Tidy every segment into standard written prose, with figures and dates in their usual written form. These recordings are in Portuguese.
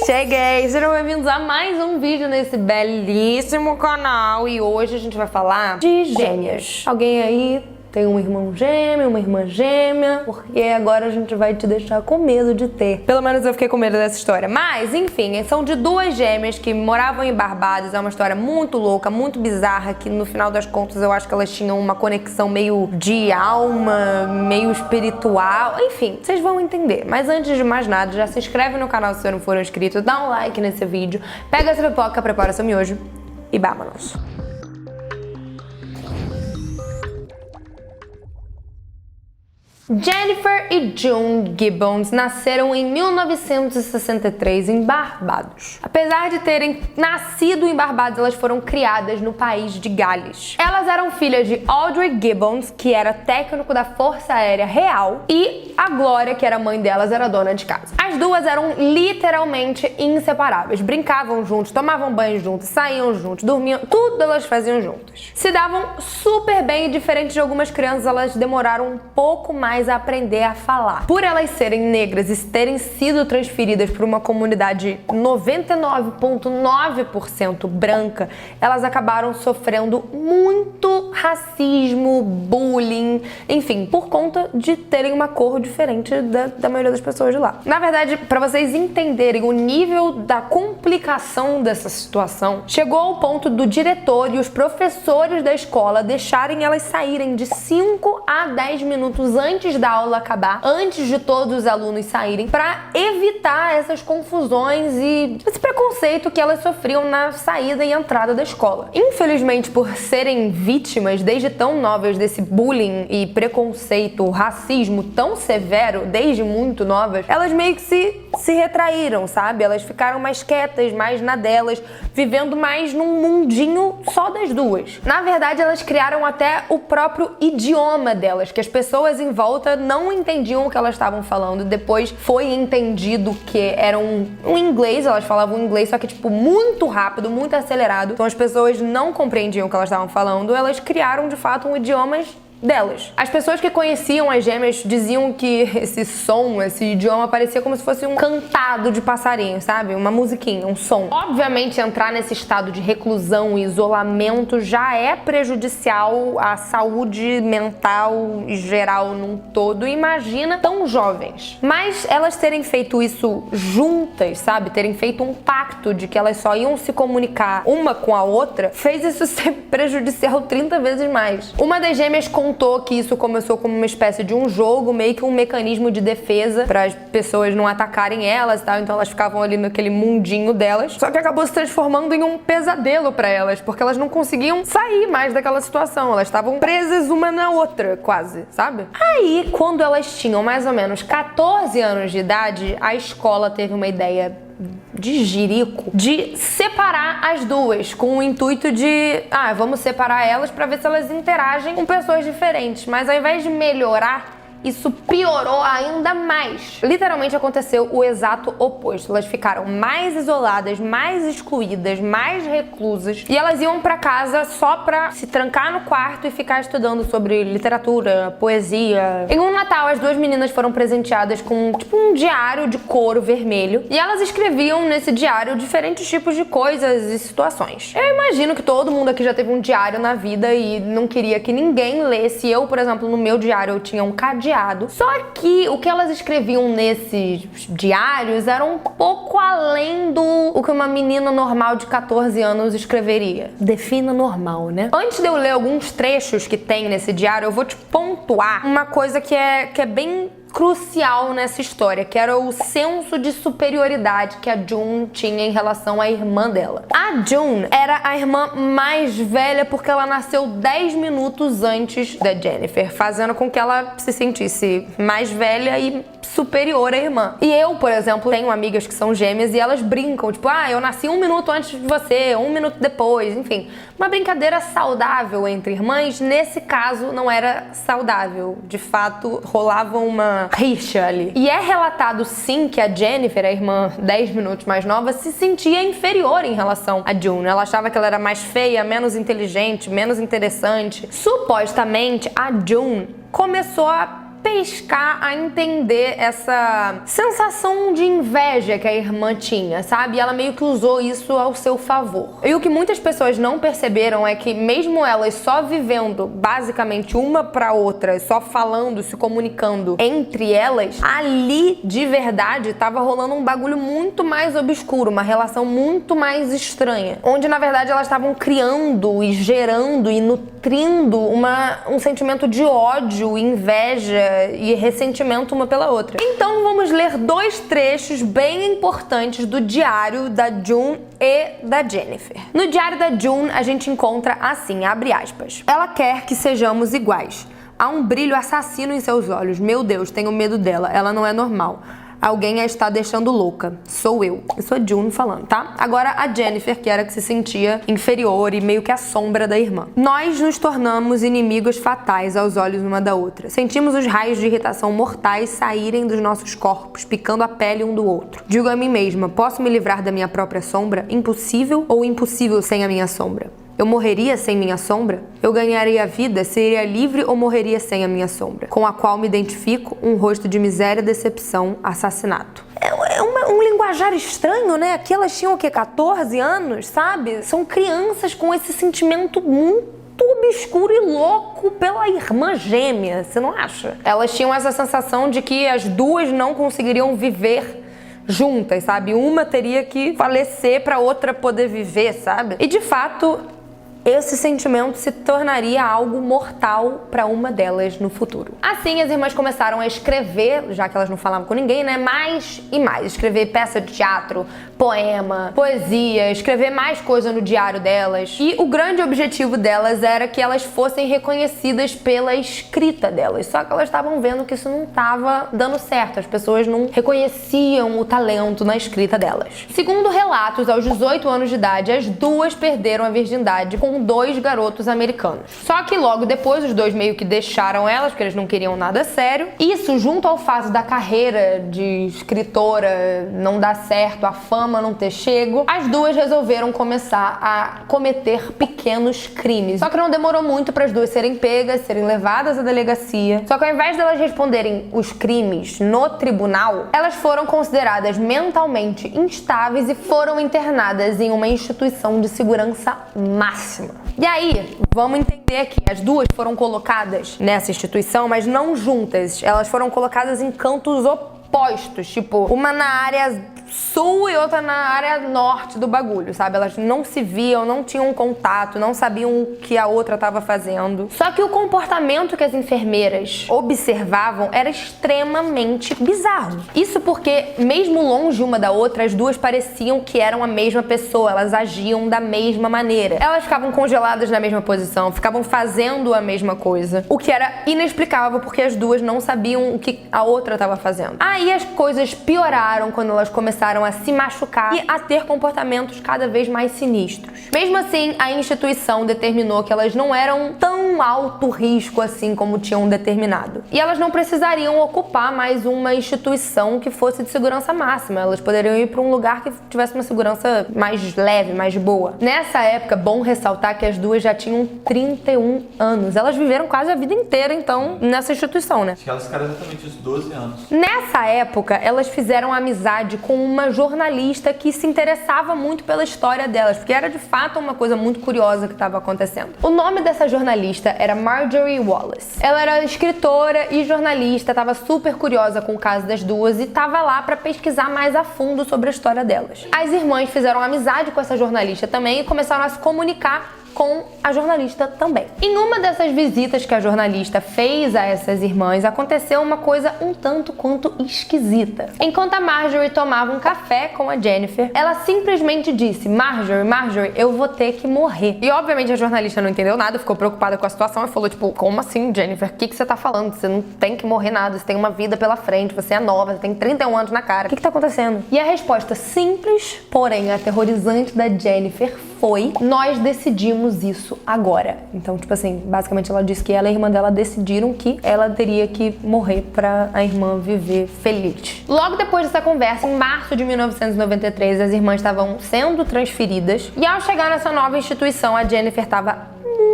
Cheguei! Sejam bem-vindos a mais um vídeo nesse belíssimo canal. E hoje a gente vai falar de gêmeas. Alguém aí tem um irmão gêmeo, uma irmã gêmea? Porque agora a gente vai te deixar com medo de ter. Pelo menos eu fiquei com medo dessa história. Mas, enfim, são de duas gêmeas que moravam em Barbados. É uma história muito louca, muito bizarra, que no final das contas eu acho que elas tinham uma conexão meio de alma, meio espiritual. Enfim, vocês vão entender. Mas antes de mais nada, já se inscreve no canal se você não for inscrito, dá um like nesse vídeo, pega essa pipoca, prepara seu miojo e vámonos! Jennifer e June Gibbons nasceram em 1963 em Barbados. Apesar de terem nascido em Barbados, elas foram criadas no país de Gales. Elas eram filhas de Audrey Gibbons, que era técnico da Força Aérea Real, e a Gloria, que era mãe delas, era dona de casa. As duas eram literalmente inseparáveis. Brincavam juntos, tomavam banho juntos, saíam juntos, dormiam, tudo elas faziam juntas. Se davam super bem e, diferente de algumas crianças, elas demoraram um pouco mais a aprender a falar. Por elas serem negras e terem sido transferidas para uma comunidade 99,9% branca, elas acabaram sofrendo muito racismo, bullying, enfim, por conta de terem uma cor diferente da maioria das pessoas de lá. Na verdade, para vocês entenderem o nível da complicação dessa situação, chegou ao ponto do diretor e os professores da escola deixarem elas saírem de 5 a 10 minutos antes da aula acabar, antes de todos os alunos saírem, para evitar essas confusões e esse preconceito que elas sofriam na saída e entrada da escola. Infelizmente, por serem vítimas desde tão novas desse bullying e preconceito, racismo tão severo, desde muito novas, elas meio que se retraíram, sabe? Elas ficaram mais quietas, mais na delas, vivendo mais num mundinho só das duas. Na verdade, elas criaram até o próprio idioma delas, que as pessoas em volta não entendiam o que elas estavam falando. Depois foi entendido que era um inglês, elas falavam inglês, só que tipo muito rápido, muito acelerado. Então as pessoas não compreendiam o que elas estavam falando. Elas criaram de fato um idioma delas. As pessoas que conheciam as gêmeas diziam que esse som, esse idioma parecia como se fosse um cantado de passarinho, sabe? Uma musiquinha, um som. Obviamente, entrar nesse estado de reclusão e isolamento já é prejudicial à saúde mental e geral num todo. Imagina tão jovens. Mas elas terem feito isso juntas, sabe? Terem feito um pacto de que elas só iam se comunicar uma com a outra, fez isso ser prejudicial 30 vezes mais. Uma das gêmeas contou que isso começou como uma espécie de um jogo, meio que um mecanismo de defesa para as pessoas não atacarem elas e tal, então elas ficavam ali naquele mundinho delas, só que acabou se transformando em um pesadelo para elas, porque elas não conseguiam sair mais daquela situação, elas estavam presas uma na outra, quase, sabe? Aí, quando elas tinham mais ou menos 14 anos de idade, a escola teve uma ideia de jirico de separar as duas, com o intuito de vamos separar elas para ver se elas interagem com pessoas diferentes, mas ao invés de melhorar, isso piorou ainda mais. Literalmente aconteceu o exato oposto. Elas ficaram mais isoladas, mais excluídas, mais reclusas, e elas iam pra casa só pra se trancar no quarto e ficar estudando sobre literatura, poesia. Em um Natal, as duas meninas foram presenteadas com tipo um diário de couro vermelho, e elas escreviam nesse diário diferentes tipos de coisas e situações. Eu imagino que todo mundo aqui já teve um diário na vida e não queria que ninguém lesse. Eu, por exemplo, no meu diário eu tinha um cadeado. Só que o que elas escreviam nesses diários era um pouco além do que uma menina normal de 14 anos escreveria. Defina normal, né? Antes de eu ler alguns trechos que tem nesse diário, eu vou te pontuar uma coisa que é bem crucial nessa história, que era o senso de superioridade que a June tinha em relação à irmã dela. A June era a irmã mais velha porque ela nasceu 10 minutos antes da Jennifer, fazendo com que ela se sentisse mais velha e superior à irmã. E eu, por exemplo, tenho amigas que são gêmeas e elas brincam, tipo, eu nasci 1 minuto antes de você, 1 minuto depois, enfim. Uma brincadeira saudável entre irmãs. Nesse caso, não era saudável. De fato, rolava uma rixa ali. E é relatado, sim, que a Jennifer, a irmã 10 minutos mais nova, se sentia inferior em relação a June. Ela achava que ela era mais feia, menos inteligente, menos interessante. Supostamente, a June começou a pescar, a entender essa sensação de inveja que a irmã tinha, sabe? E ela meio que usou isso ao seu favor. E o que muitas pessoas não perceberam é que mesmo elas só vivendo basicamente uma pra outra, só falando, se comunicando entre elas, ali de verdade tava rolando um bagulho muito mais obscuro, uma relação muito mais estranha, onde na verdade elas estavam criando e gerando e nutrindo um sentimento de ódio, inveja e ressentimento uma pela outra. Então vamos ler 2 trechos bem importantes do diário da June e da Jennifer. No diário da June a gente encontra assim, abre aspas: ela quer que sejamos iguais. Há um brilho assassino em seus olhos. Meu Deus, tenho medo dela. Ela não é normal. Alguém a está deixando louca. Sou eu. Eu sou a June falando, tá? Agora a Jennifer, que era que se sentia inferior e meio que a sombra da irmã. Nós nos tornamos inimigos fatais aos olhos uma da outra. Sentimos os raios de irritação mortais saírem dos nossos corpos, picando a pele um do outro. Digo a mim mesma, posso me livrar da minha própria sombra? Impossível ou impossível sem a minha sombra? Eu morreria sem minha sombra? Eu ganharia a vida, seria livre ou morreria sem a minha sombra? Com a qual me identifico, um rosto de miséria, decepção, assassinato. Um linguajar estranho, né? Aqui elas tinham o quê? 14 anos, sabe? São crianças com esse sentimento muito obscuro e louco pela irmã gêmea, você não acha? Elas tinham essa sensação de que as duas não conseguiriam viver juntas, sabe? Uma teria que falecer pra outra poder viver, sabe? E de fato, esse sentimento se tornaria algo mortal para uma delas no futuro. Assim, as irmãs começaram a escrever, já que elas não falavam com ninguém, né? Mais e mais. Escrever peça de teatro, poema, poesia, escrever mais coisa no diário delas. E o grande objetivo delas era que elas fossem reconhecidas pela escrita delas. Só que elas estavam vendo que isso não estava dando certo. As pessoas não reconheciam o talento na escrita delas. Segundo relatos, aos 18 anos de idade, as duas perderam a virgindade com 2 garotos americanos. Só que logo depois os 2 meio que deixaram elas, porque eles não queriam nada sério. Isso, junto ao fato da carreira de escritora não dar certo, a fama não ter chego, as duas resolveram começar a cometer pequenos crimes. Só que não demorou muito para as duas serem pegas, serem levadas à delegacia. Só que ao invés delas responderem os crimes no tribunal, elas foram consideradas mentalmente instáveis e foram internadas em uma instituição de segurança máxima. E aí, vamos entender aqui, as duas foram colocadas nessa instituição, mas não juntas. Elas foram colocadas em cantos opostos, tipo, uma na área sul e outra na área norte do bagulho, sabe? Elas não se viam, não tinham contato, não sabiam o que a outra estava fazendo. Só que o comportamento que as enfermeiras observavam era extremamente bizarro. Isso porque, mesmo longe uma da outra, as duas pareciam que eram a mesma pessoa, elas agiam da mesma maneira. Elas ficavam congeladas na mesma posição, ficavam fazendo a mesma coisa, o que era inexplicável porque as duas não sabiam o que a outra estava fazendo. Aí as coisas pioraram quando elas começaram a se machucar e a ter comportamentos cada vez mais sinistros. Mesmo assim, a instituição determinou que elas não eram tão alto risco assim como tinham determinado. E elas não precisariam ocupar mais uma instituição que fosse de segurança máxima. Elas poderiam ir para um lugar que tivesse uma segurança mais leve, mais boa. Nessa época, bom ressaltar que as duas já tinham 31 anos. Elas viveram quase a vida inteira, então, nessa instituição, né? Acho que elas ficaram exatamente os 12 anos. Nessa época, elas fizeram amizade com uma jornalista que se interessava muito pela história delas, porque era de fato uma coisa muito curiosa que estava acontecendo. O nome dessa jornalista era Marjorie Wallace. Ela era escritora e jornalista, estava super curiosa com o caso das duas e estava lá para pesquisar mais a fundo sobre a história delas. As irmãs fizeram amizade com essa jornalista também e começaram a se comunicar com a jornalista também. Em uma dessas visitas que a jornalista fez a essas irmãs, aconteceu uma coisa um tanto quanto esquisita. Enquanto a Marjorie tomava um café com a Jennifer, ela simplesmente disse: Marjorie, eu vou ter que morrer. E obviamente a jornalista não entendeu nada, ficou preocupada com a situação e falou tipo, como assim, Jennifer? O que você tá falando? Você não tem que morrer nada, você tem uma vida pela frente, você é nova, você tem 31 anos na cara. O que tá acontecendo? E a resposta simples, porém aterrorizante da Jennifer foi: nós decidimos isso agora. Então, tipo assim, basicamente ela disse que ela e a irmã dela decidiram que ela teria que morrer pra a irmã viver feliz. Logo depois dessa conversa, em março de 1993, as irmãs estavam sendo transferidas e ao chegar nessa nova instituição, a Jennifer estava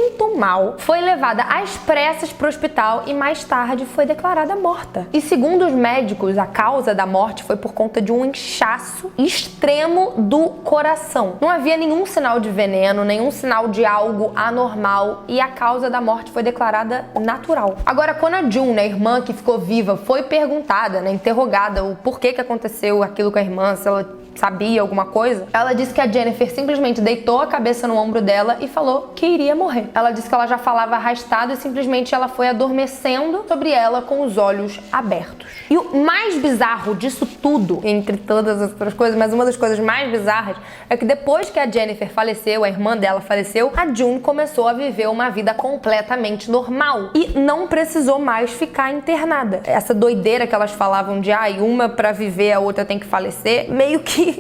muito mal, foi levada às pressas pro hospital e mais tarde foi declarada morta. E segundo os médicos, a causa da morte foi por conta de um inchaço extremo do coração. Não havia nenhum sinal de veneno, nenhum sinal de algo anormal e a causa da morte foi declarada natural. Agora, quando a June, a irmã que ficou viva, foi perguntada, né, interrogada o porquê que aconteceu aquilo com a irmã, se ela sabia alguma coisa, ela disse que a Jennifer simplesmente deitou a cabeça no ombro dela e falou que iria morrer. Ela disse que ela já falava arrastado e simplesmente ela foi adormecendo sobre ela com os olhos abertos. E o mais bizarro disso tudo, entre todas as outras coisas, mas uma das coisas mais bizarras é que depois que a Jennifer faleceu, a irmã dela faleceu, a June começou a viver uma vida completamente normal e não precisou mais ficar internada. Essa doideira que elas falavam de uma pra viver, a outra tem que falecer, meio que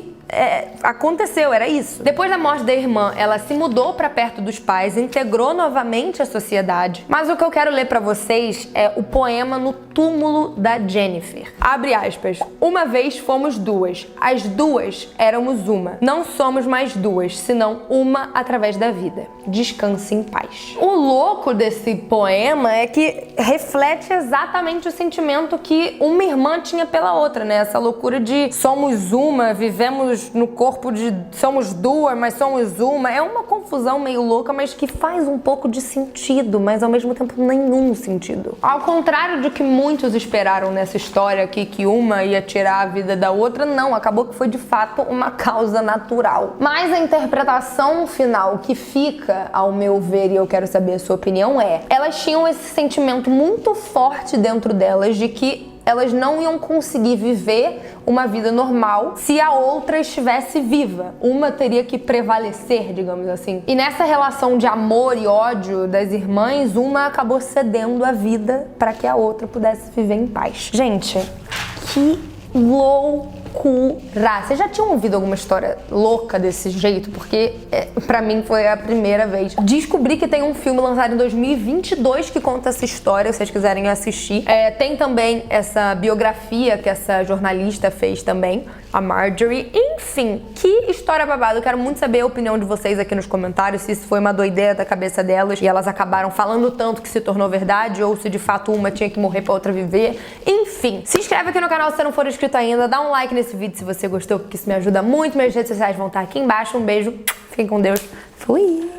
aconteceu, era isso. Depois da morte da irmã, ela se mudou pra perto dos pais, integrou novamente a sociedade. Mas o que eu quero ler pra vocês é o poema No Túmulo da Jennifer. Abre aspas. Uma vez fomos duas, as duas éramos uma. Não somos mais duas, senão uma através da vida. Descanse em paz. O louco desse poema é que reflete exatamente o sentimento que uma irmã tinha pela outra, né? Essa loucura de somos uma, vivemos no corpo de somos duas, mas somos uma. É uma confusão meio louca, mas que faz um pouco de sentido, mas ao mesmo tempo nenhum sentido. Ao contrário de que muitos esperaram nessa história aqui, que uma ia tirar a vida da outra, não, acabou que foi de fato uma causa natural. Mas a interpretação final que fica, ao meu ver, e eu quero saber a sua opinião, elas tinham esse sentimento muito forte dentro delas de que elas não iam conseguir viver uma vida normal se a outra estivesse viva. Uma teria que prevalecer, digamos assim. E nessa relação de amor e ódio das irmãs, uma acabou cedendo a vida para que a outra pudesse viver em paz. Gente, que loucura! Vocês já tinham ouvido alguma história louca desse jeito? Porque pra mim foi a primeira vez. Descobri que tem um filme lançado em 2022 que conta essa história, se vocês quiserem assistir. Tem também essa biografia que essa jornalista fez também, a Marjorie. Enfim, que história babada. Eu quero muito saber a opinião de vocês aqui nos comentários, se isso foi uma doideira da cabeça delas e elas acabaram falando tanto que se tornou verdade, ou se de fato uma tinha que morrer pra outra viver. Enfim, se inscreve aqui no canal se você não for inscrito ainda, dá um like nesse vídeo se você gostou, porque isso me ajuda muito. Minhas redes sociais vão estar aqui embaixo. Um beijo, fiquem com Deus. Fui!